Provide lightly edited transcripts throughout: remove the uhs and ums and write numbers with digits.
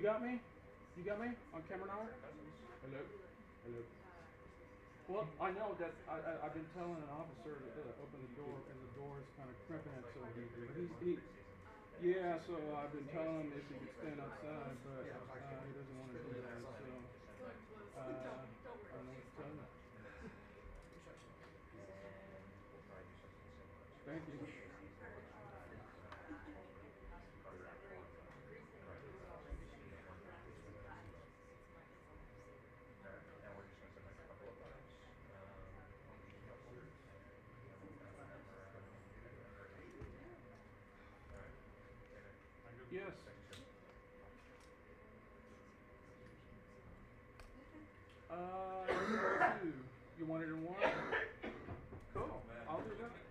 You got me? You got me on camera now? Hello? Hello? Well, I know that I've been telling an officer to open the door, and the door is kind of crimping it, so yeah, so I've been telling him if he could stand outside, but he doesn't want to do that, so I don't know what to tell you. Thank you. Yes. Two. You want it in one? Cool. I'll do that. Thank you.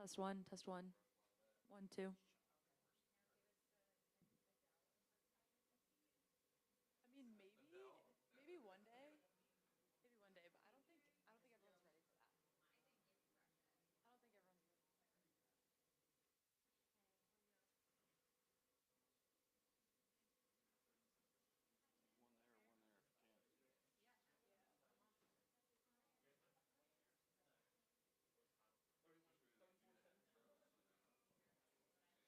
Test one, test one. 1, 2. I mean, maybe one day. Maybe one day, but I don't think everyone's ready for that. I don't think everyone's ready. One there if you can.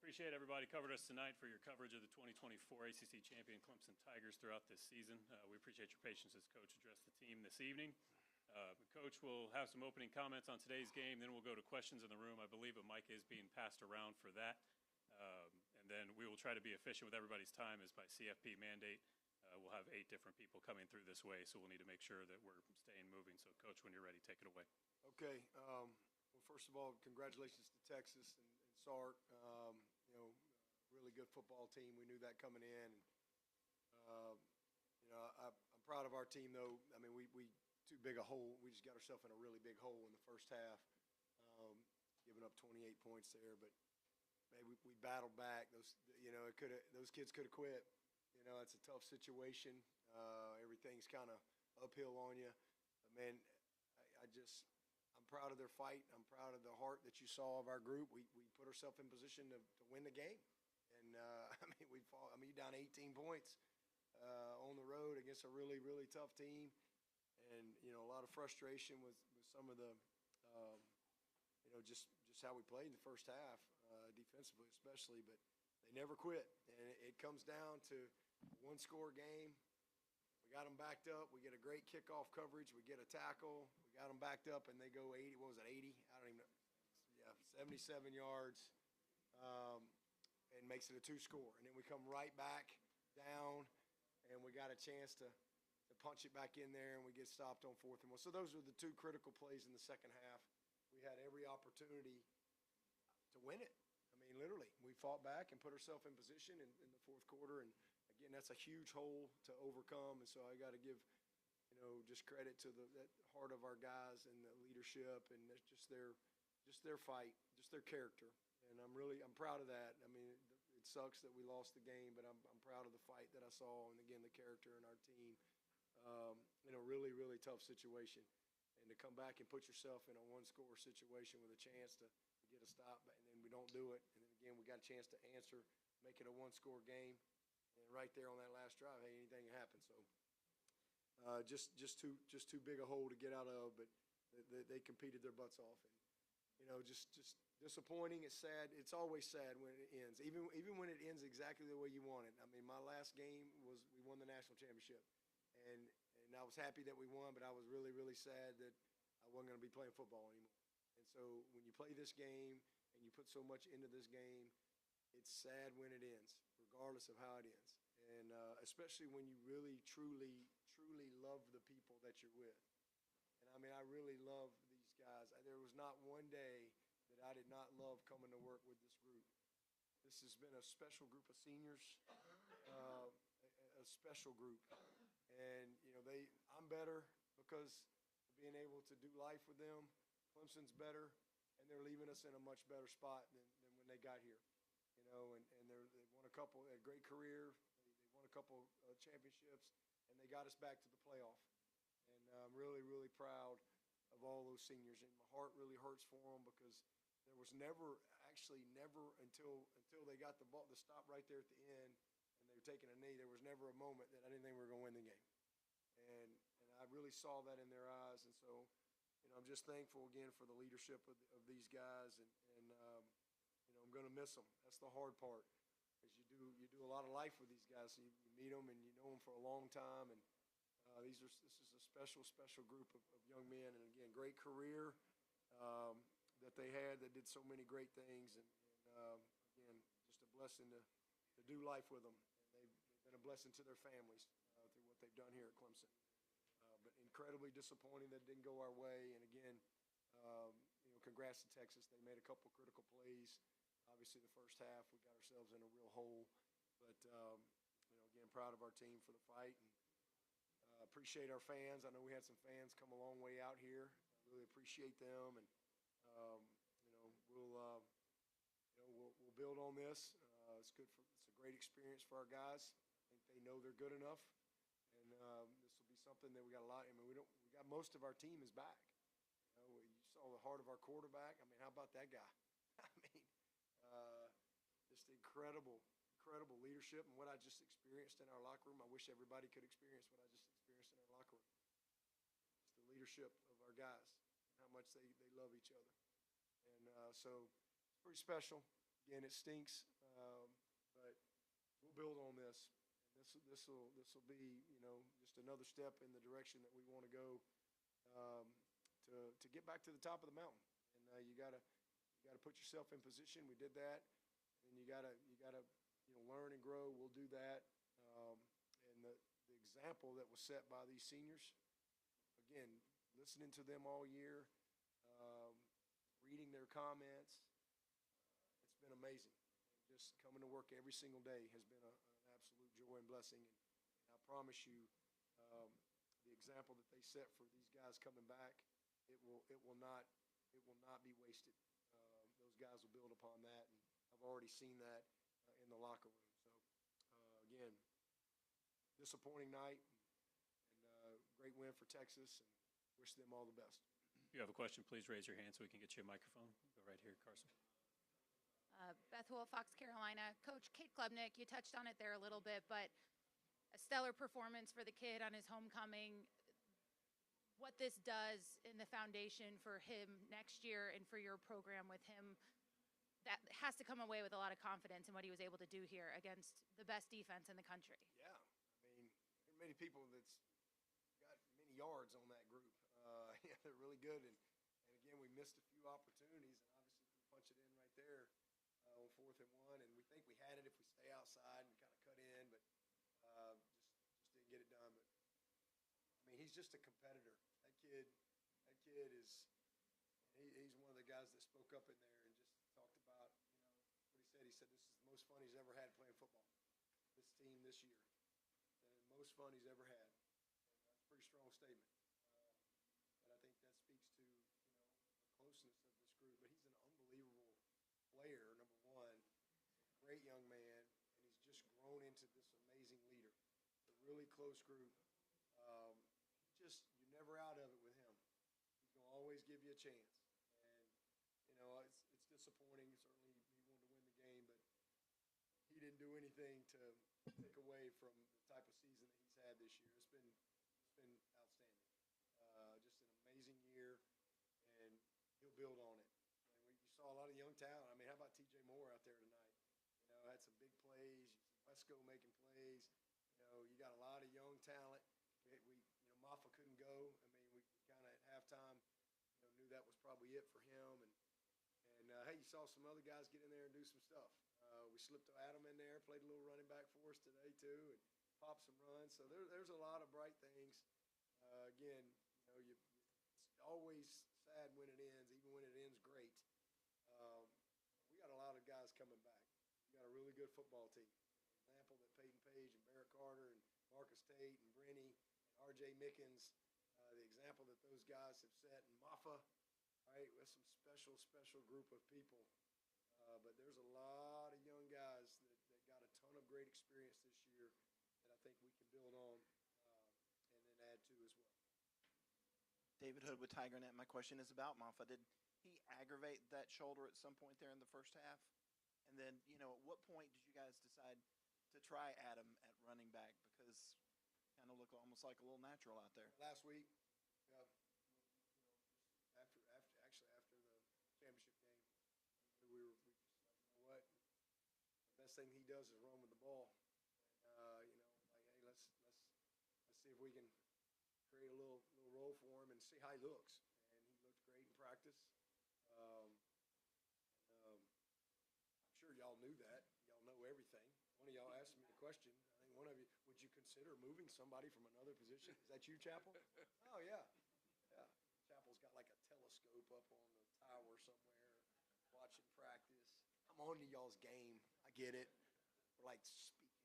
Appreciate everybody covered us tonight for your coverage of the 2024 ACC champion Clemson Tigers throughout this season. We appreciate your patience as Coach addressed the team this evening. Coach will have some opening comments on today's game, then we'll go to questions in the room. I believe a mic is being passed around for that. And then we will try to be efficient with everybody's time as by CFP mandate. We'll have 8 different people coming through this way, so we'll need to make sure that we're staying moving. So, Coach, when you're ready, take it away. Okay. Well, first of all, congratulations to Texas and Sark. Really good football team. We knew that coming in. I'm proud of our team, though. I mean, we too big a hole. We just got ourselves in a really big hole in the first half, giving up 28 points there. But maybe we battled back. Those kids could have quit. It's a tough situation. Everything's kind of uphill on you. But man, I'm proud of their fight. I'm proud of the heart that you saw of our group. We put ourselves in position to win the game. And, you're down 18 points on the road against a really, really tough team. And, a lot of frustration with some of the, just how we played in the first half, defensively especially. But they never quit. And it comes down to a one-score game. We got them backed up. We get a great kickoff coverage. We get a tackle. We got them backed up, and they go 80. What was it, 80? I don't even know. Yeah, 77 yards, and makes it a 2-score. And then we come right back down, and we got a chance to punch it back in there, and we get stopped on 4th and 1. So those were the 2 critical plays in the second half. We had every opportunity to win it. I mean, literally, we fought back and put ourselves in position in the 4th quarter. And again, that's a huge hole to overcome. And so I got to give, just credit to that heart of our guys and the leadership and just their fight, just their character. And I'm proud of that. I mean, it sucks that we lost the game, but I'm proud of the fight that I saw, and again, the character in our team in a really, really tough situation. And to come back and put yourself in a one-score situation with a chance to get a stop, and then we don't do it. And then again, we got a chance to answer, make it a one-score game. And right there on that last drive, hey, anything can happen. So just too big a hole to get out of, but they competed their butts off. And just disappointing. It's sad. It's always sad when it ends, even when it ends exactly the way you want it. I mean, my last game we won the national championship, and I was happy that we won, but I was really, really sad that I wasn't going to be playing football anymore. And so when you play this game and you put so much into this game, it's sad when it ends, regardless of how it ends. And especially when you really, truly, truly love the people that you're with. And I mean, I really love these guys. There was not one day that I did not love coming to work with this group. This has been a special group of seniors, a special group. And, I'm better because of being able to do life with them. Clemson's better, and they're leaving us in a much better spot than when they got here. And they won a couple, a great career. They won a couple championships, and they got us back to the playoff. And I'm really, really proud of all those seniors. And my heart really hurts for them because there was never until they got the ball, the stop right there at the end, and they were taking a knee, there was never a moment that I didn't think we were going to win the game. And I really saw that in their eyes. And so, I'm just thankful again for the leadership of these guys, and I'm going to miss them. That's the hard part, is you do a lot of life with these guys. So you meet them and you know them for a long time, and this is a special group of young men, and again, great career that they had that did so many great things, and again, just a blessing to do life with them. And they've been a blessing to their families through what they've done here at Clemson. But incredibly disappointing that it didn't go our way. And again, congrats to Texas. They made a couple critical plays. Obviously, the first half, we got ourselves in a real hole. But, again, proud of our team for the fight. And appreciate our fans. I know we had some fans come a long way out here. I really appreciate them. And, we'll build on this. It's a great experience for our guys. I think they know they're good enough. And this will be something that we got a lot. I mean, we got most of our team is back. You saw the heart of our quarterback. I mean, how about that guy? I mean, just incredible leadership, and what I just experienced in our locker room. I wish everybody could experience what I just experienced in our locker room. It's the leadership of our guys and how much they love each other. And so it's pretty special. Again, it stinks But we'll build on this. And this will be, you know, just another step in the direction that we want to go to get back to the top of the mountain. And you gotta put yourself in position. We did that, and you gotta learn and grow. We'll do that. And the example that was set by these seniors, again, listening to them all year, reading their comments, it's been amazing. And just coming to work every single day has been an absolute joy and blessing. And I promise you, the example that they set for these guys coming back, it will not be wasted. Those guys will build upon that, and I've already seen that in the locker room. So again, disappointing night, and great win for Texas, and wish them all the best. If you have a question, please raise your hand so we can get you a microphone. Go right here, Carson. Beth Wool, Fox Carolina. Coach Kate Klubnik, you touched on it there a little bit, but a stellar performance for the kid on his homecoming. What this does in the foundation for him next year and for your program with him, that has to come away with a lot of confidence in what he was able to do here against the best defense in the country. Yeah, I mean, there are many people that's got many yards on that group. Yeah, they're really good, and again, we missed a few opportunities, and obviously we punch it in right there on 4th and 1, and we think we had it if we stay outside and kind of cut in, but just didn't get it done. But I mean, he's just a competitor. That kid is. He's one of the guys that spoke up in there and just talked about, what he said. He said this is the most fun he's ever had playing football. This team this year, the most fun he's ever had. And that's a pretty strong statement. But I think that speaks to the closeness of this group. But he's an unbelievable player. Number one, a great young man, and he's just grown into this amazing leader. It's a really close group. You're never out of it with him. He's going to always give you a chance. And, it's disappointing. Certainly he wanted to win the game, but he didn't do anything to take away from the type of season that he's had this year. It's been outstanding. Just an amazing year, and he'll build on it. And you saw a lot of young talent. I mean, how about T.J. Moore out there tonight? Had some big plays. Wesco making plays. You got a lot of young talent. Maffa couldn't go. I mean, we kind of at halftime, knew that was probably it for him. And hey, you saw some other guys get in there and do some stuff. We slipped Adam in there, played a little running back for us today too, and popped some runs. So there's a lot of bright things. Again, it's always sad when it ends, even when it ends great. We got a lot of guys coming back. We got a really good football team. An example that Peyton Page and Barrett Carter and Marcus Tate and Brenny and R.J. Mickens, the example that those guys have set, and Maffa, right, with some special group of people. But there's a lot of young guys that got a ton of great experience this year that I think we can build on and then add to as well. David Hood with TigerNet. My question is about Maffa. Did he aggravate that shoulder at some point there in the first half? And then, at what point did you guys decide to try Adam at running back? Because kind of looked almost like a little natural out there. Last week, after the championship game, we just like, what? The best thing he does is run with the ball. And, hey, let's see if we can create a little role for him and see how he looks. And he looked great in practice. I'm sure y'all knew that. Y'all know everything. One of y'all asked me a question. I think one of you, would you consider moving somebody from another position? Is that you, Chappell? Oh, yeah. Yeah. Chappell's got like a telescope up on the tower somewhere watching practice. I'm on to y'all's game. I get it. We're like speaking like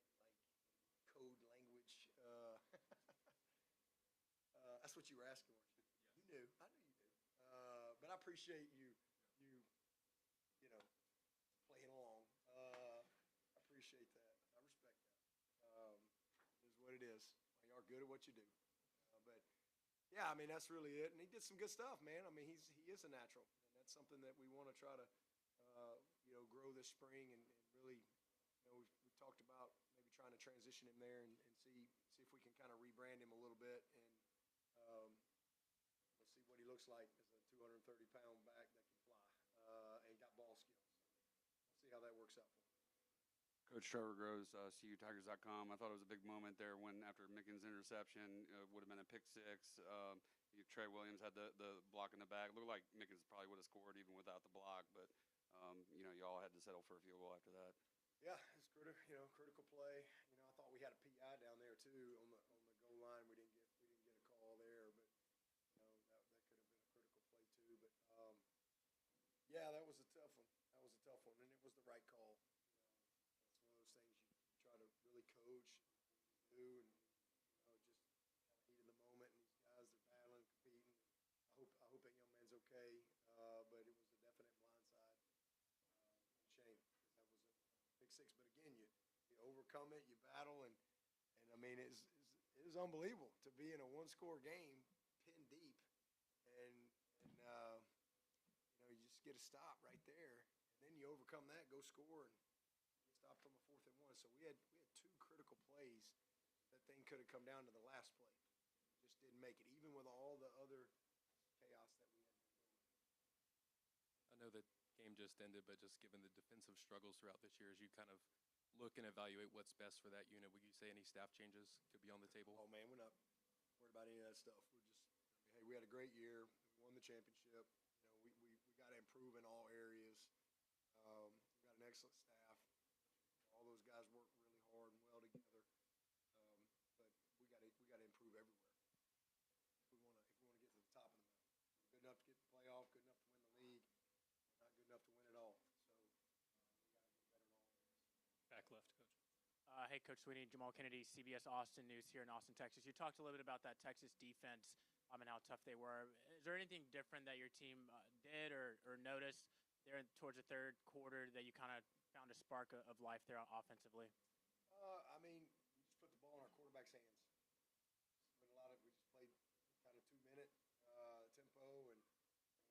code language. That's what you were asking, weren't you? Yes. You knew. I knew you knew. But I appreciate you playing along. I appreciate that. I respect that. It is what it is. Y'all are good at what you do. But yeah, I mean, that's really it. And he did some good stuff, man. I mean, he is a natural, and that's something that we want to try to grow this spring and really, we've talked about maybe trying to transition him there and see if we can kind of rebrand him a little bit, and we'll see what he looks like as a 230-pound back that can fly and got ball skills. We'll see how that works out for him. Coach Trevor Groves, CUTigers.com. I thought it was a big moment there when, after Mickens' interception, would have been a pick six. Trey Williams had the block in the back. It looked like Mickens probably would have scored even without the block, but y'all had to settle for a field goal after that. Yeah, it's critical play. I thought we had a PI down there too on the goal line. We didn't get a call there, but that could have been a critical play too. But yeah, that was a tough one. And it was the right call. It's one of those things you try to really coach and do, and just kind of heat in the moment. And these guys are battling, competing. I hope that young man's okay. But it was a definite blindside and shame, because that was a pick six. But again, you overcome it, you battle, and I mean it was unbelievable to be in a one-score game, pinned deep, and you just get a stop right there, and then you overcome that, go score, and get stopped on the 4th and 1. So we had two critical plays. That thing could have come down to the last play, just didn't make it, even with all the other chaos that we had been going. I know that game just ended, but just given the defensive struggles throughout this year, as you kind of look and evaluate what's best for that unit, would you say any staff changes could be on the table? Oh man, we're not worried about any of that stuff. Hey, we had a great year. We won the championship. We got to improve in all areas. We got an excellent staff. All those guys work really hard and well together. But we got to improve everywhere if we want to get to the top of the mountain. We're good enough to get the playoff, good enough to win the league. We're not good enough to win it all. So we got to get better in all areas. Back left, Coach. Hey, Coach Sweeney, Jamal Kennedy, CBS Austin News here in Austin, Texas. You talked a little bit about that Texas defense and how tough they were. Is there anything different that your team did or noticed there towards the third quarter that you kind of found a spark of life there offensively? I mean, we just put the ball in our quarterback's hands. We just played kind of 2-minute tempo, and we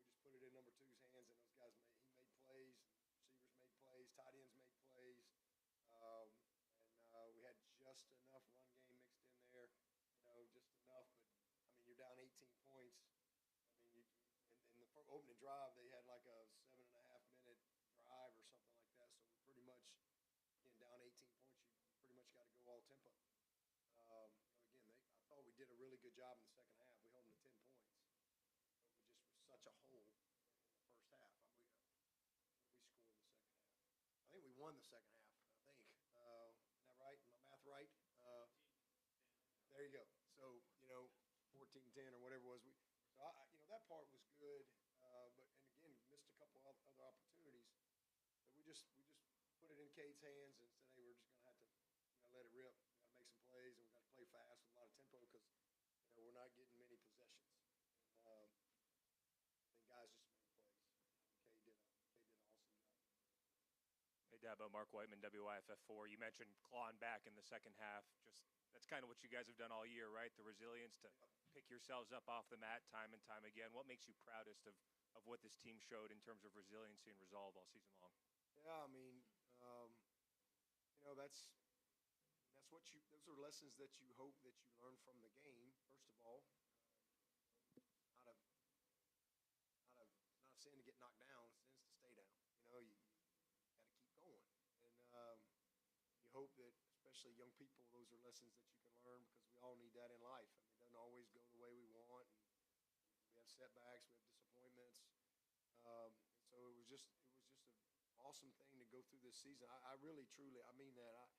just put it in number two's hands, and those guys made plays, receivers made plays, tight ends made plays. We had just enough run game mixed in there, just enough. But I mean, you're down 18 points. I mean, in the opening drive, they had like a 7.5-minute drive or something like that. So we pretty much, again, down 18 points, you pretty much got to go all tempo. Again, I thought we did a really good job in the second half. We held them to 10 points, but we just was such a hole in the first half. We scored in the second half. I think we won the second half. Isn't that right? Is my math right? There you go. So 14-10 or whatever it was. That part was good. But again, missed a couple other opportunities. But we just put it in Cade's hands and said, hey, we're just going to have to let it rip. We got to make some plays, and we got to play fast with a lot of tempo, because we're not getting many possessions. And guys just made plays. Cade did an awesome job. Hey, Dabo, Mark Whiteman, WYFF4. You mentioned clawing back in the second half. That's kind of what you guys have done all year, right? The resilience to pick yourselves up off the mat time and time again. What makes you proudest of what this team showed in terms of resiliency and resolve all season long? Yeah, I mean, those are lessons that you hope that you learn from the game. First of all, not a sin to get knocked down. It's a sin to stay down. You got to keep going, and you hope that, especially young people, those are lessons that you can learn, because we all need that in life. I mean, it doesn't always go the way we want, and we have setbacks, we have disappointments. So it was just an awesome thing to go through this season. I really, truly, I mean that.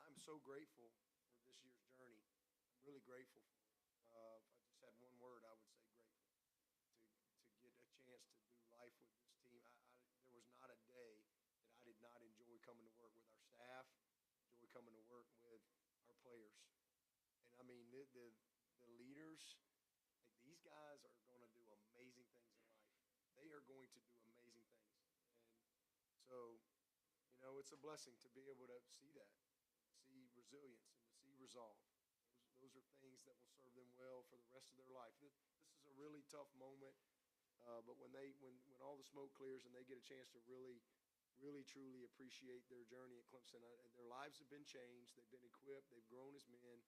I'm so grateful for this year's journey. I'm really grateful for it. If I just had one word, I would say grateful. To get a chance to do life with this team. There was not a day that I did not enjoy coming to work with our staff, enjoy coming to work with our players. And I mean, the leaders, like, these guys are going to do amazing things in life. They are going to do amazing things. And so, it's a blessing to be able to see that, see resilience, and to see resolve. Those are things that will serve them well for the rest of their life. This is a really tough moment, but when all the smoke clears and they get a chance to really, truly appreciate their journey at Clemson, their lives have been changed. They've been equipped. They've grown as men.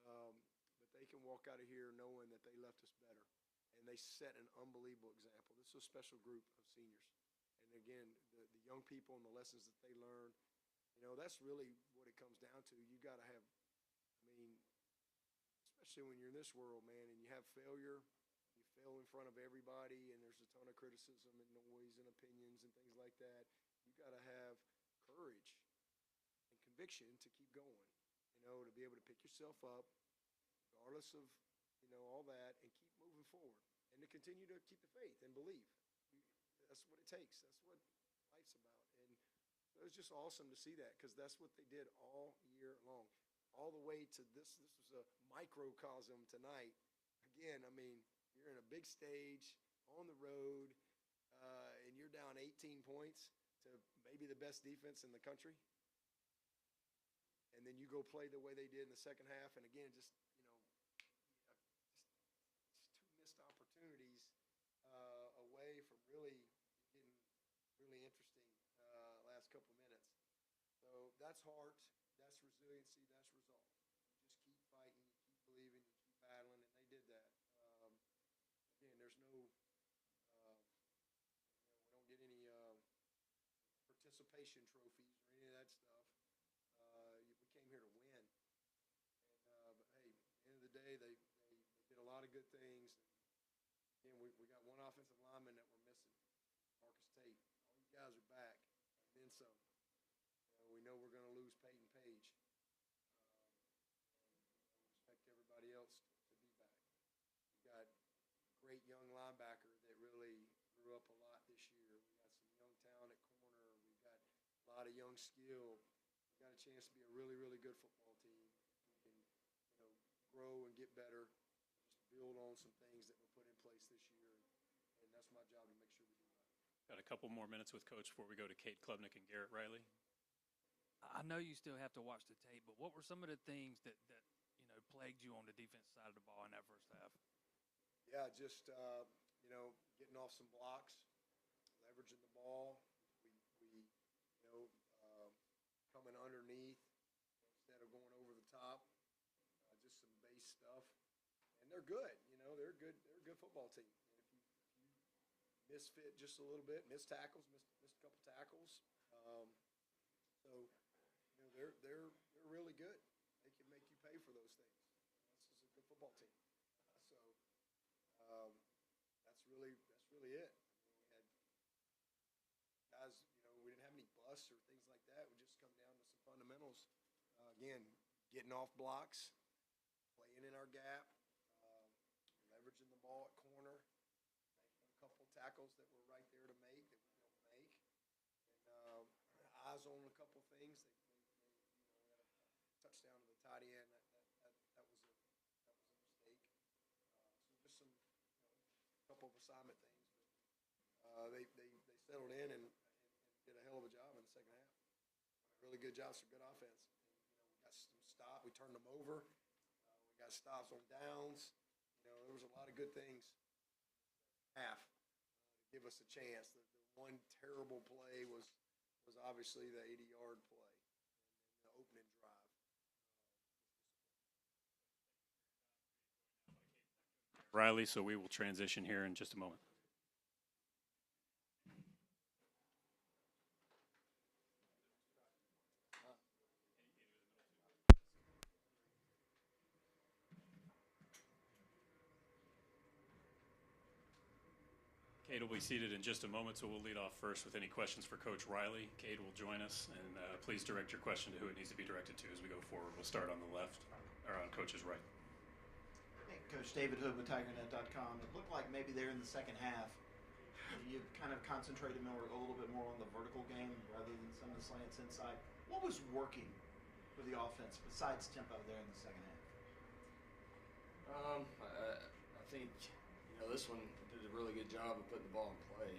But they can walk out of here knowing that they left us better, and they set an unbelievable example. This is a special group of seniors. And again, the young people and the lessons that they learned, That's really what it comes down to. You got to have, I mean, especially when you're in this world, man, and you have failure, you fail in front of everybody, and there's a ton of criticism and noise and opinions and things like that. You got to have courage and conviction to keep going, to be able to pick yourself up, regardless of, all that, and keep moving forward, and to continue to keep the faith and believe. That's what it takes. That's what life's about. And it was just awesome to see that, because that's what they did all year long, all the way to this. This was a microcosm tonight. Again, I mean, you're in a big stage on the road, and you're down 18 points to maybe the best defense in the country. And then you go play the way they did in the second half. And again, just two missed opportunities away from really getting really interesting last couple of minutes. So that's heart, that's resiliency, that's resolve. You just keep fighting, you keep believing, you keep battling, and they did that. Again, there's no, we don't get any participation trophies or any of that stuff. We came here to win. And, but hey, at the end of the day, they did a lot of good things. And again, we got one offensive lineman that we're missing, Marcus Tate. All you guys are back, and then some. We know we're going to lose Peyton Page. And we expect everybody else to be back. We got a great young linebacker that really grew up a lot this year. We got some young talent at corner. We got a lot of young skill. We got a chance to be a really, really good football team. We can, grow and get better, just build on some things that were put in place this year. And that's my job to make sure we do that. Got a couple more minutes with Coach before we go to Cade Klubnik and Garrett Riley. I know you still have to watch the tape, but what were some of the things that plagued you on the defensive side of the ball in that first half? Yeah, just getting off some blocks, leveraging the ball. We coming underneath instead of going over the top. Just some base stuff, and they're good. They're good. They're a good football team. And if you misfit just a little bit, missed tackles, missed a couple tackles. So they're really good. They can make you pay for those things. This is a good football team. So that's really it. I mean, we had guys. We didn't have any busts or things like that. We just come down to some fundamentals. Again, getting off blocks, playing in our gap, leveraging the ball at corner, making a couple tackles that were right there to make that we don't make, and eyes on a couple things. They had a touchdown to the tight end. That was a mistake. So just some couple of assignment things. But they settled in and did a hell of a job in the second half. Really good job, some good offense. And, we got some stop. We turned them over. We got stops on downs. There was a lot of good things half to give us a chance. The one terrible play was obviously the 80-yard play and the opening drive. Riley, so we will transition here in just a moment. Cade will be seated in just a moment, so we'll lead off first with any questions for Coach Riley. Cade will join us, and please direct your question to who it needs to be directed to as we go forward. We'll start on the left, or on Coach's right. Hey, Coach David Hood with TigerNet.com. It looked like maybe there in the second half, you kind of concentrated a little bit more on the vertical game rather than some of the slants inside. What was working for the offense besides tempo there in the second half? I think this one did a really good job of putting the ball in play.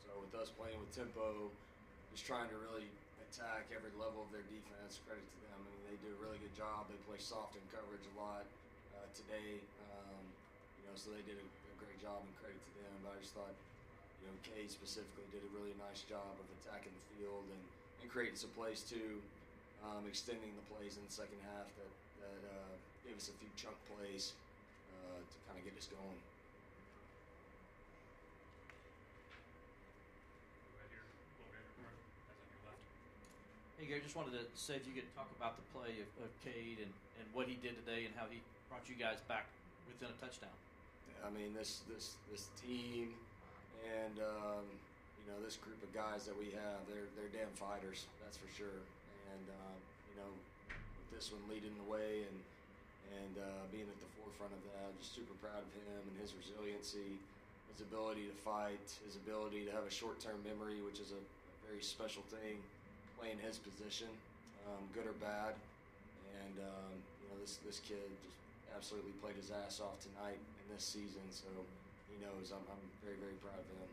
So with us playing with tempo, just trying to really attack every level of their defense, credit to them. I mean, they do a really good job. They play soft in coverage a lot today. So they did a great job, and credit to them. But I just thought, Kay specifically did a really nice job of attacking the field and creating some plays too, extending the plays in the second half that gave us a few chunk plays to kind of get us going. Right here, over here, that's on your left. Hey, Hey, Gary, just wanted to say if you could talk about the play of Cade and what he did today and how he brought you guys back within a touchdown. I mean, this team and this group of guys that we have, they're damn fighters, that's for sure. And with this one leading the way and being at the forefront of that, I'm just super proud of him and his resiliency, his ability to fight, his ability to have a short-term memory, which is a very special thing, playing his position, good or bad. And this kid just absolutely played his ass off tonight in this season, so he knows I'm very, very proud of him.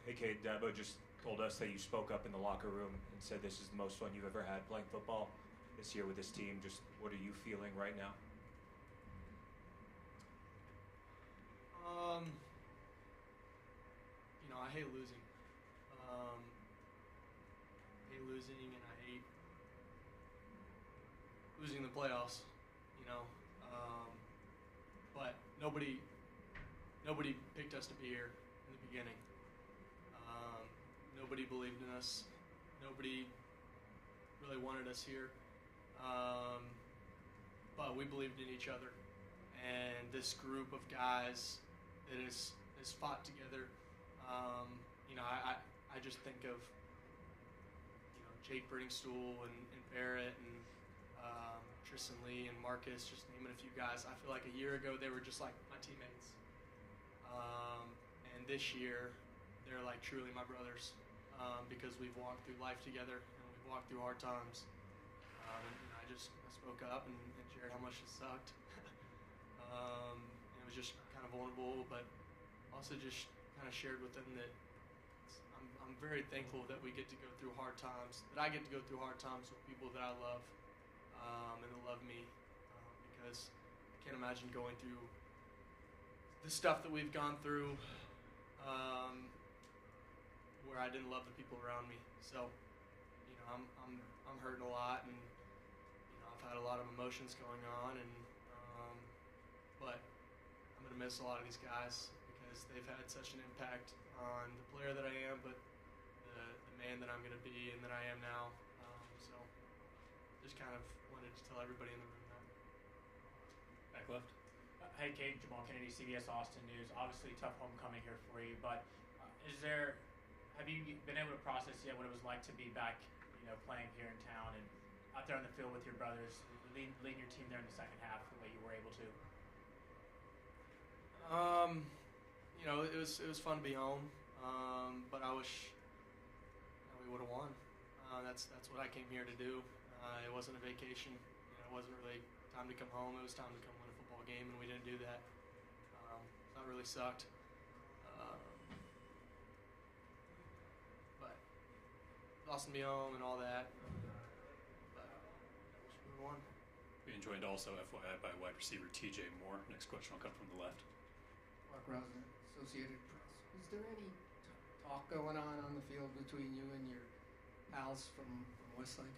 Hey, Cade, Dabo just told us that you spoke up in the locker room and said this is the most fun you've ever had playing football this year with this team. Just what are you feeling right now? I hate losing. I hate losing, and I hate losing the playoffs. But nobody picked us to be here in the beginning. Nobody believed in us. Nobody really wanted us here. But we believed in each other. And this group of guys that has fought together, I just think of Jake Brittingstool and Barrett and Tristan Lee and Marcus, just naming a few guys. I feel like a year ago they were just like my teammates. And this year they're like truly my brothers because we've walked through life together and we've walked through hard times. I spoke up and shared how much it sucked. It was just kind of vulnerable, but also just kind of shared with them that I'm very thankful that we get to go through hard times, that I get to go through hard times with people that I love and that love me, because I can't imagine going through the stuff that we've gone through where I didn't love the people around me. So, I'm hurting a lot, and I've had a lot of emotions going on, and but I'm gonna miss a lot of these guys because they've had such an impact on the player that I am, but the man that I'm gonna be and that I am now. So just kind of wanted to tell everybody in the room that. Back left. Hey, Cade, Jamal Kennedy, CBS Austin News. Obviously, tough homecoming here for you, but have you been able to process yet what it was like to be back, playing here in town and out there on the field with your brothers, leading your team there in the second half the way you were able to? It was fun to be home, but I wish we would have won. That's what I came here to do. It wasn't a vacation. It wasn't really time to come home. It was time to come win a football game, and we didn't do that. That really sucked. But lost to be home and all that. But we won. Being joined also, FYI, by wide receiver TJ Moore. Next question will come from the left. Mark Rosen, Associated Press. Is there any talk going on the field between you and your pals from Westlake?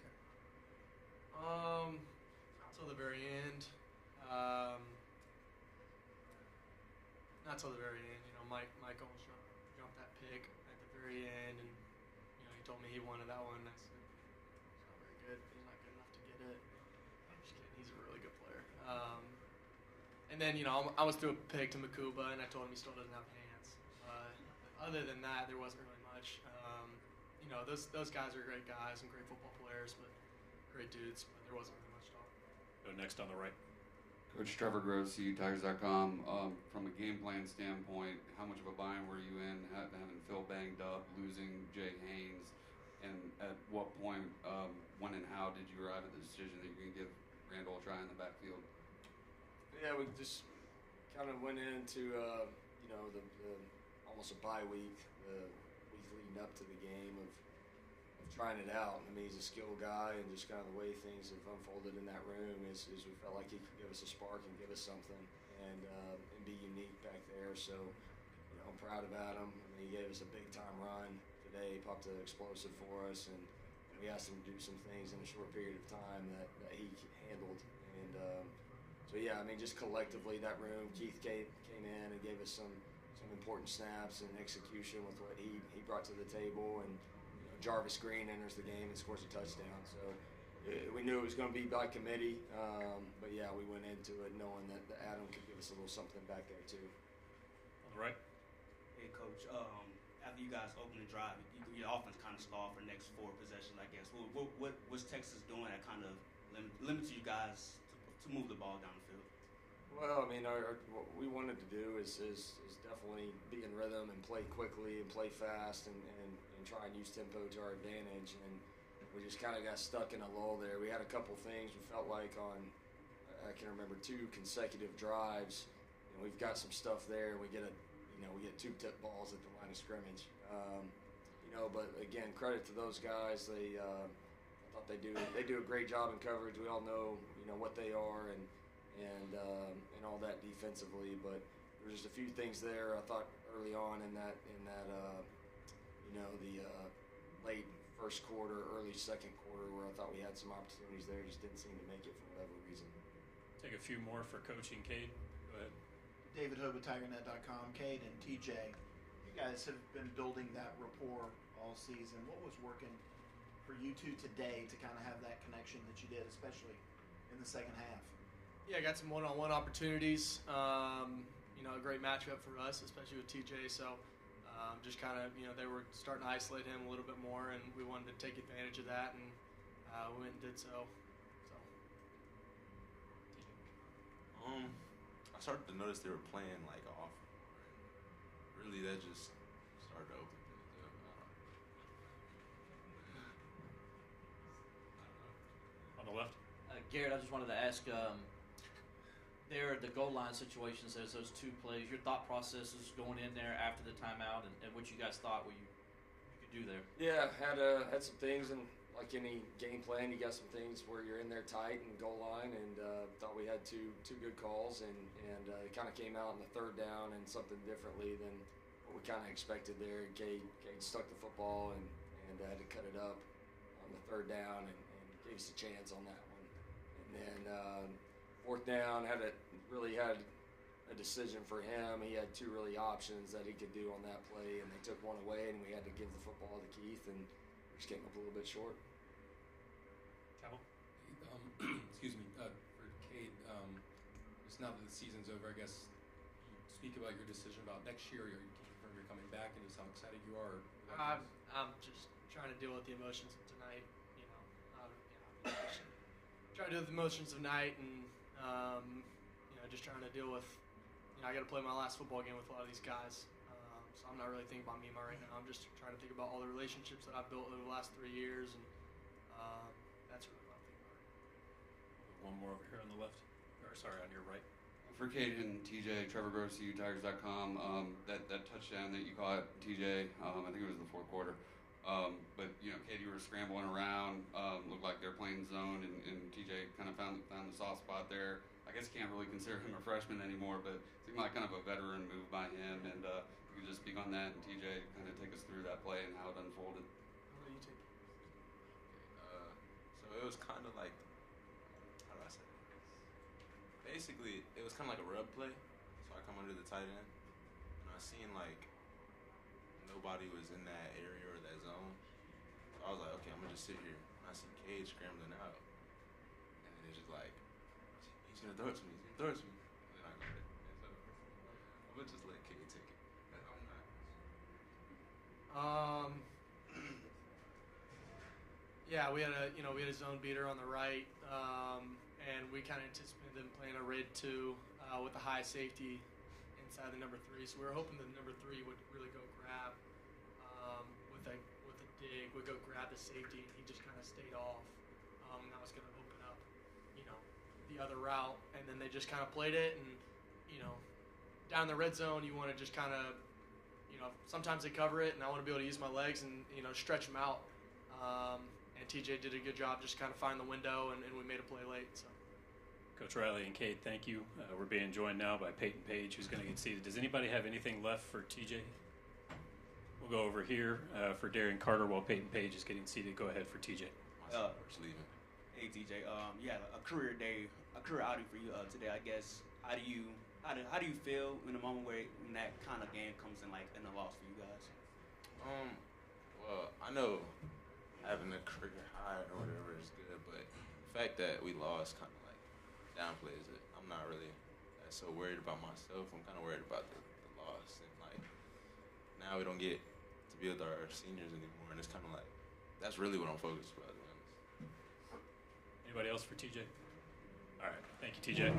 Not till the very end. Not till the very end. Mike almost jumped that pick at the very end, and he told me he wanted that one. And I said, "It's not very good. He's not good enough to get it." I'm just kidding. He's a really good player. And then I was through a pick to Makuba, and I told him he still doesn't have hands. Other than that, there wasn't really much. Those guys are great guys and great football players, but great dudes. But there wasn't really much talk. Go next on the right. Coach Trevor Gross, CUTigers.com. From a game plan standpoint, how much of a bind were you in, having Phil banged up, losing Jay Haynes, and at what point, when and how did you arrive at the decision that you're going to give Randall a try in the backfield? Yeah, we just kind of went into the almost a bye week, the week leading up to the game of trying it out. I mean, he's a skilled guy, and just kind of the way things have unfolded in that room is we felt like he could give us a spark and give us something and be unique back there. So, I'm proud about him. I mean, he gave us a big-time run today. He popped an explosive for us, and we asked him to do some things in a short period of time that he handled. And so, yeah, I mean, just collectively, that room, Keith came in and gave us some important snaps and execution with what he brought to the table, and Jarvis Green enters the game and scores a touchdown. So we knew it was going to be by committee, but yeah, we went into it knowing that Adam could give us a little something back there too. On the right. Hey, Coach. After you guys open the drive, your offense kind of stalled for the next 4 possessions, I guess. What was Texas doing that kind of limited you guys to move the ball down the field? Well, I mean, what we wanted to do is definitely be in rhythm and play quickly and play fast and try and use tempo to our advantage. And we just kind of got stuck in a lull there. We had a couple things we felt like on, I can remember 2 consecutive drives. We've got some stuff there. We get 2 tip balls at the line of scrimmage. But again, credit to those guys. I thought they do a great job in coverage. We all know what they are and all that defensively. But there were just a few things there I thought early on in that the late first quarter, early second quarter, where I thought we had some opportunities there, just didn't seem to make it for whatever reason. Take a few more for coaching, Cade. Go ahead. David Hood with TigerNet.com. Cade and TJ, you guys have been building that rapport all season. What was working for you two today to kind of have that connection that you did, especially in the second half? Yeah, I got some one-on-one opportunities. A great matchup for us, especially with TJ. So just kind of, they were starting to isolate him a little bit more, and we wanted to take advantage of that, and we went and did so. I started to notice they were playing like off. Really, that just started to open things up. On the left. Garrett, I just wanted to ask, there at the goal line situations, there's those 2 plays, your thought processes going in there after the timeout and what you guys thought you could do there. Yeah, had some things, and like any game plan, you got some things where you're in there tight and goal line, and thought we had two good calls, and it kind of came out in the third down and something differently than what we kind of expected there. Cade stuck the football and had to cut it up on the third down and gave us a chance on that one. And then fourth down really had a decision for him. He had 2 really options that he could do on that play, and they took one away, and we had to give the football to Keith, and we just came up a little bit short. Excuse me, for Cade, just now that the season's over, I guess you speak about your decision about next year. You can confirm you're coming back, and just how excited you are. I'm just trying to deal with the emotions of tonight. Trying to deal with the emotions of tonight, and just trying to deal with. I got to play my last football game with a lot of these guys, so I'm not really thinking about me right now. I'm just trying to think about all the relationships that I've built over the last 3 years, and that's really what I'm thinking about. One more over here on the left, on your right. For Cade and TJ, Trevor Grossi, Tigers.com, that touchdown that you caught, TJ, I think it was the fourth quarter. But Cade, you were scrambling around, looked like they're playing zone, and TJ kind of found the soft spot there. I guess you can't really consider him a freshman anymore, but it seemed like kind of a veteran move by him. And you could just speak on that, and TJ kind of take us through that play and how it unfolded. What do you take? So it was kind of like, how do I say it? Basically, it was kind of like a rub play. So I come under the tight end, and I seen like nobody was in that area or that zone. So I was like, okay, I'm gonna just sit here. And I see Cade scrambling out, and then it's just like, he's gonna throw it to me. He's gonna throw it to me. And then I got it. And so I'm gonna just let Cade take it. I'm not. Yeah, we had a zone beater on the right, and we kind of anticipated them playing a red 2 with a high safety inside the number 3. So we were hoping the number 3 would really go grab with a dig, would go grab the safety, and he just kind of stayed off. And that was going to open up, the other route, and then they just kind of played it, and down in the red zone, you want to just kind of, sometimes they cover it, and I want to be able to use my legs and stretch them out. And TJ did a good job just kind of finding the window, and we made a play late. So. Coach Riley and Cade, thank you. We're being joined now by Peyton Page, who's going to get seated. Does anybody have anything left for TJ? We'll go over here for Darian Carter while Peyton Page is getting seated. Go ahead for TJ. Leaving. Hey, TJ. You had a career day, a career outing for you today, I guess. How do you feel in a moment when that kind of game comes in, like in a loss for you guys? Well, I know having a career high or whatever is good, but the fact that we lost kind of like downplays it. I'm not really so worried about myself. I'm kind of worried about the loss, and like now we don't get to be with our seniors anymore, and it's kind of like that's really what I'm focused about. To be honest. Anybody else for TJ? All right, thank you, TJ.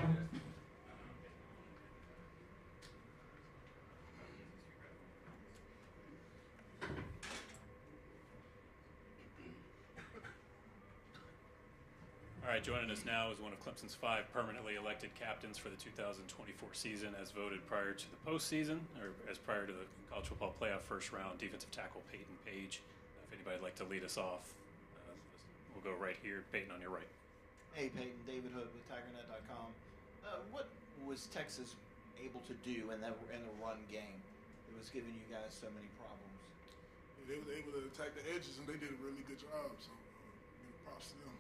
All right, joining us now is one of Clemson's 5 permanently elected captains for the 2024 season, as voted prior to the postseason, or as prior to the college football playoff first round, defensive tackle Peyton Page. If anybody'd like to lead us off, we'll go right here. Peyton, on your right. Hey, Peyton, David Hood with TigerNet.com. What was Texas able to do in the run game that was giving you guys so many problems? Yeah, they were able to attack the edges, and they did a really good job. So, props to them.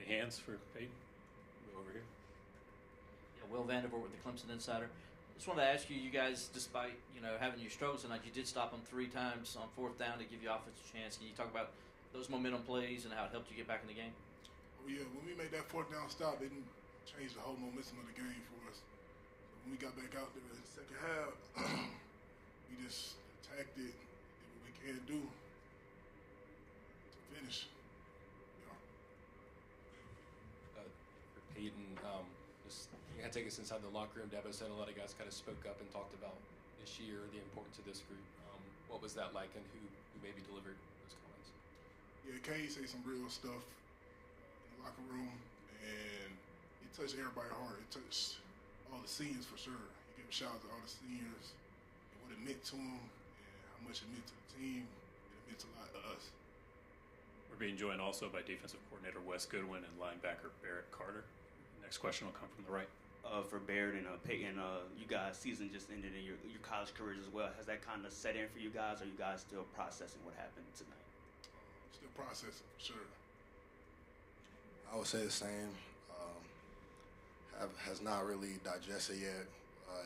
Any hands for Peyton? Go over here. Yeah, Will Vandervoort with the Clemson Insider. Just wanted to ask you, you guys, despite having your struggles tonight, you did stop them 3 times on 4th down to give you offensive chance. Can you talk about those momentum plays and how it helped you get back in the game? Oh yeah, when we made that 4th down stop, it didn't change the whole momentum of the game for us. So when we got back out there in the second half, we just attacked it, did what we can do to finish. For Peyton, just you had to take us inside the locker room. Dabo said a lot of guys kind of spoke up and talked about this year, the importance of this group. What was that like, and who maybe delivered those comments? Yeah, Kane said some real stuff in the locker room, and it touched everybody's heart. It touched all the seniors for sure. He gave a shout out to all the seniors and what it meant to them and how much it meant to the team. It meant a lot to us. We're being joined also by defensive coordinator Wes Goodwin and linebacker Barrett Carter. Next question will come from the right. For Barrett and Peyton, you guys' season just ended in your college careers as well. Has that kind of set in for you guys, or are you guys still processing what happened tonight? Still processing, for sure. I would say the same. Has not really digested yet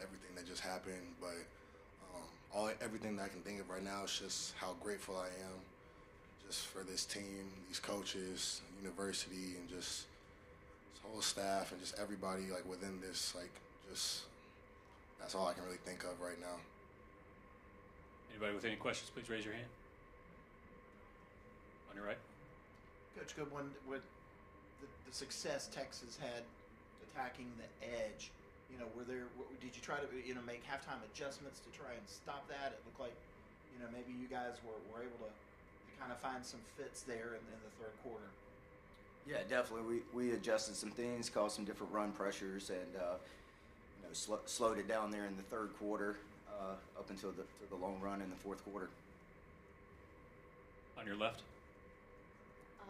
everything that just happened, but everything that I can think of right now is just how grateful I am just for this team, these coaches, university, and just this whole staff and just everybody like within this, like just that's all I can really think of right now. Anybody with any questions, please raise your hand. On your right. Coach Goodwin, with the success Texas had attacking the edge, did you try to make halftime adjustments to try and stop that? It looked like maybe you guys were able to kind of find some fits there in the third quarter. Yeah, definitely. We adjusted some things, caused some different run pressures, and slowed it down there in the third quarter up until the long run in the fourth quarter. On your left.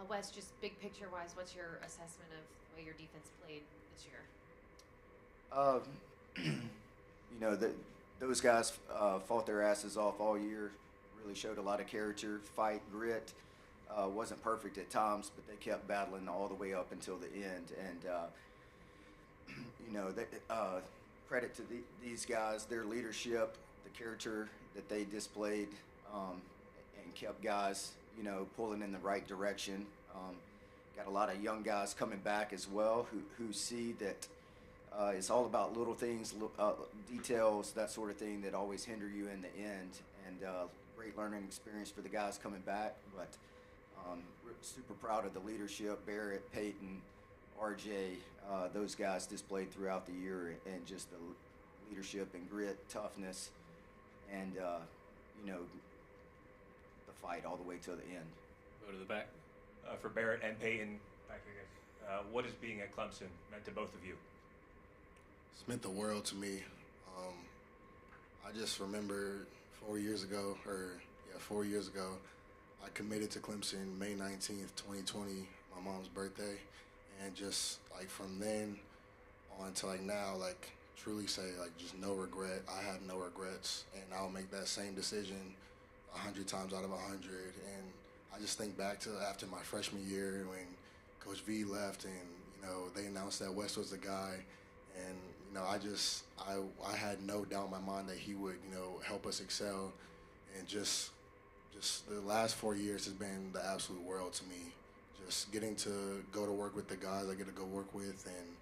Wes, just big picture wise, what's your assessment of the way your defense played this year? Those guys fought their asses off all year. Really showed a lot of character, fight, grit. Wasn't perfect at times, but they kept battling all the way up until the end. And credit to these guys, their leadership, the character that they displayed, and kept guys, pulling in the right direction. Got a lot of young guys coming back as well who see that it's all about little things, details, that sort of thing that always hinder you in the end. And great learning experience for the guys coming back. But super proud of the leadership, Barrett, Peyton, RJ, those guys displayed throughout the year, and just the leadership and grit, toughness, and the fight all the way to the end. Go to the back. For Barrett and Peyton, back here, guys. What has being at Clemson meant to both of you? It's meant the world to me. I just remember 4 years ago, I committed to Clemson May 19th, 2020, my mom's birthday. And just like from then on to like now, like truly say like just no regret. I have no regrets, and I'll make that same decision 100 times out of 100. And I just think back to after my freshman year when Coach V left, and they announced that West was the guy, and I had no doubt in my mind that he would, help us excel. And just the last 4 years has been the absolute world to me. Just getting to go to work with the guys I get to go work with and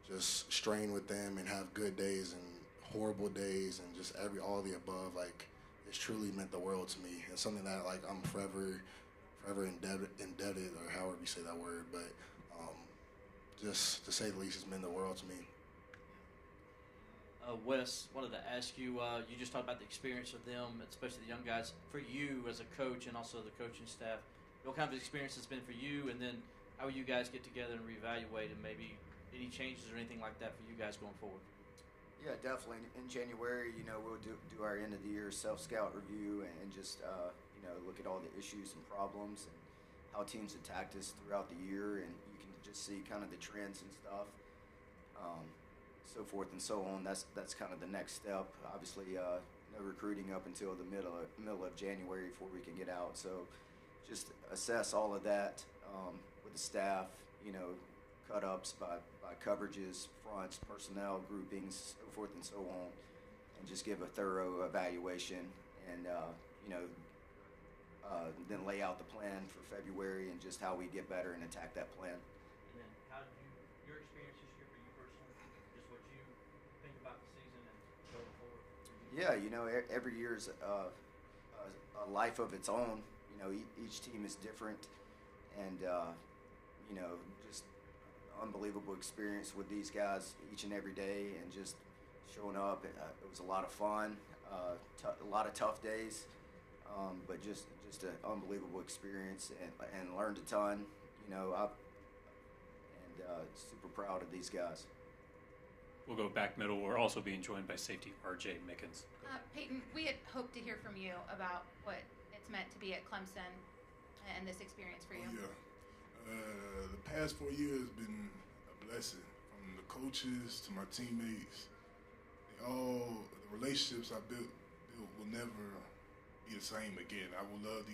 just strain with them and have good days and horrible days and just all the above. Like, it's truly meant the world to me. It's something that, like, I'm forever indebted, or however you say that word. But just to say the least, it's meant the world to me. Wes, wanted to ask you, you just talked about the experience with them, especially the young guys. For you as a coach and also the coaching staff, what kind of experience has been for you, and then how will you guys get together and reevaluate, and maybe any changes or anything like that for you guys going forward? Yeah, definitely. In January, we'll do our end of the year self-scout review and just, look at all the issues and problems and how teams attacked us throughout the year, and you can just see kind of the trends and stuff. So forth and so on. That's kind of the next step. Obviously, no recruiting up until the middle of January before we can get out. So just assess all of that with the staff. Cut ups by coverages, fronts, personnel groupings, so forth and so on, and just give a thorough evaluation and then lay out the plan for February and just how we get better and attack that plan. And then how did your experience this year for you personally, just what you think about the season and going forward? Yeah, every year is a life of its own. Each team is different, and just unbelievable experience with these guys each and every day, and just showing up. It was a lot of fun, a lot of tough days, but just an unbelievable experience, and learned a ton. Super proud of these guys. We'll go back middle. We're also being joined by safety R.J. Mickens. Peyton, we had hoped to hear from you about what it's meant to be at Clemson and this experience for you. The past 4 years have been a blessing. From the coaches to my teammates, the relationships I built will never be the same again. I will love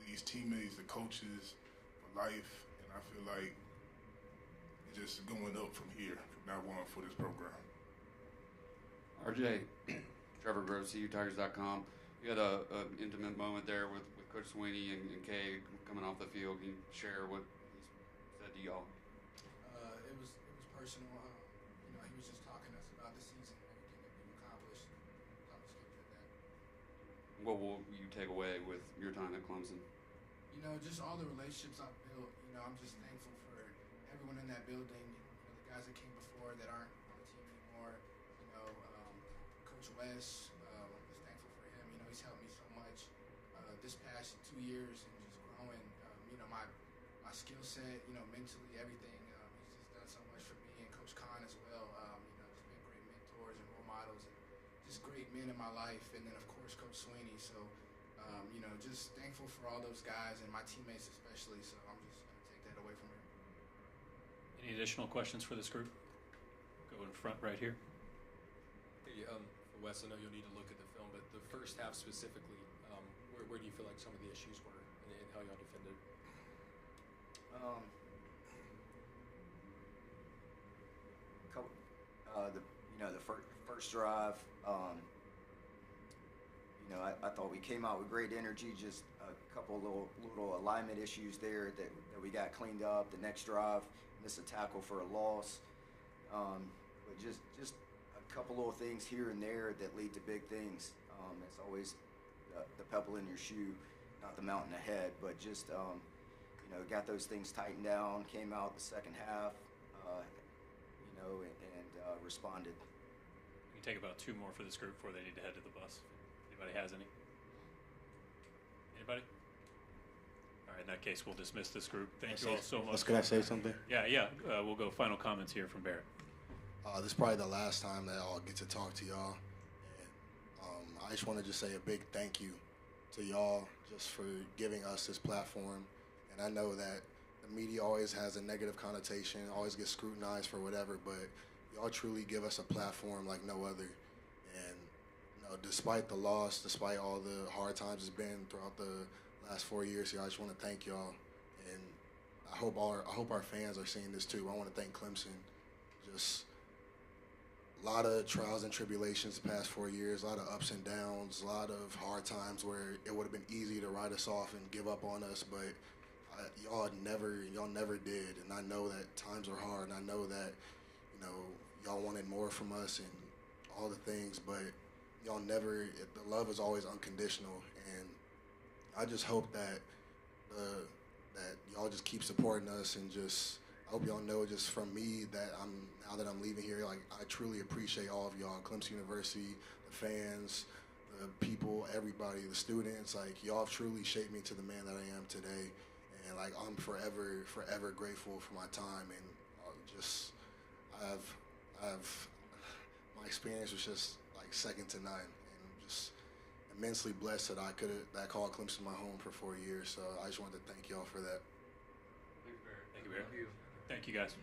these teammates, the coaches for life, and I feel like it's just going up from here, from now on, for this program. RJ, Trevor Groves, CUTigers.com. You had an intimate moment there with Coach Sweeney and Kay coming off the field. Can you share what he said to y'all? It was personal. He was just talking to us about the season and everything that we've accomplished. I'll just keep it at that. What will you take away with your time at Clemson? Just all the relationships I've built. I'm just thankful for everyone in that building. The guys that came before that aren't on the team anymore. Coach Wes, was thankful for him. He's helped me so much this past 2 years and just growing. My skill set, mentally, everything. He's just done so much for me, and Coach Khan as well. Just been great mentors and role models, and just great men in my life. And then of course Coach Sweeney. So just thankful for all those guys and my teammates especially. So I'm just going to take that away from here. Any additional questions for this group? Go in front right here. Hey, for Wes, I know you'll need to look at the film, but the first half specifically, where do you feel like some of the issues were and how y'all defended? The first drive, I thought we came out with great energy. Just a couple little alignment issues there that we got cleaned up. The next drive, missed a tackle for a loss. But just a couple little things here and there that lead to big things. It's always the pebble in your shoe, not the mountain ahead. But just got those things tightened down. Came out the second half, and responded. We can take about 2 more for this group before they need to head to the bus. Anybody has any? Anybody? All right, in that case, we'll dismiss this group. Thank you all so much. Can I say something? Yeah. We'll go final comments here from Barrett. This is probably the last time that I'll get to talk to y'all. And, I just want to just say a big thank you to y'all just for giving us this platform. And I know that the media always has a negative connotation, always gets scrutinized for whatever, but y'all truly give us a platform like no other. And despite the loss, despite all the hard times it's been throughout the last 4 years here, I just want to thank y'all. And I hope our fans are seeing this too. I want to thank Clemson. Just a lot of trials and tribulations the past 4 years, a lot of ups and downs, a lot of hard times where it would have been easy to write us off and give up on us, but y'all never did. And I know that times are hard, and I know that, y'all wanted more from us and all the things, but y'all never, the love is always unconditional. And I just hope that that y'all just keep supporting us, and just, I hope y'all know just from me that now that I'm leaving here, like, I truly appreciate all of y'all, Clemson University, the fans, the people, everybody, the students. Like, y'all have truly shaped me to the man that I am today. And, like, I'm forever grateful for my time. And my experience was just, like, second to none. And I'm just immensely blessed that I called Clemson my home for 4 years. So I just wanted to thank y'all for that. Thank you, Barry. Thank you, guys.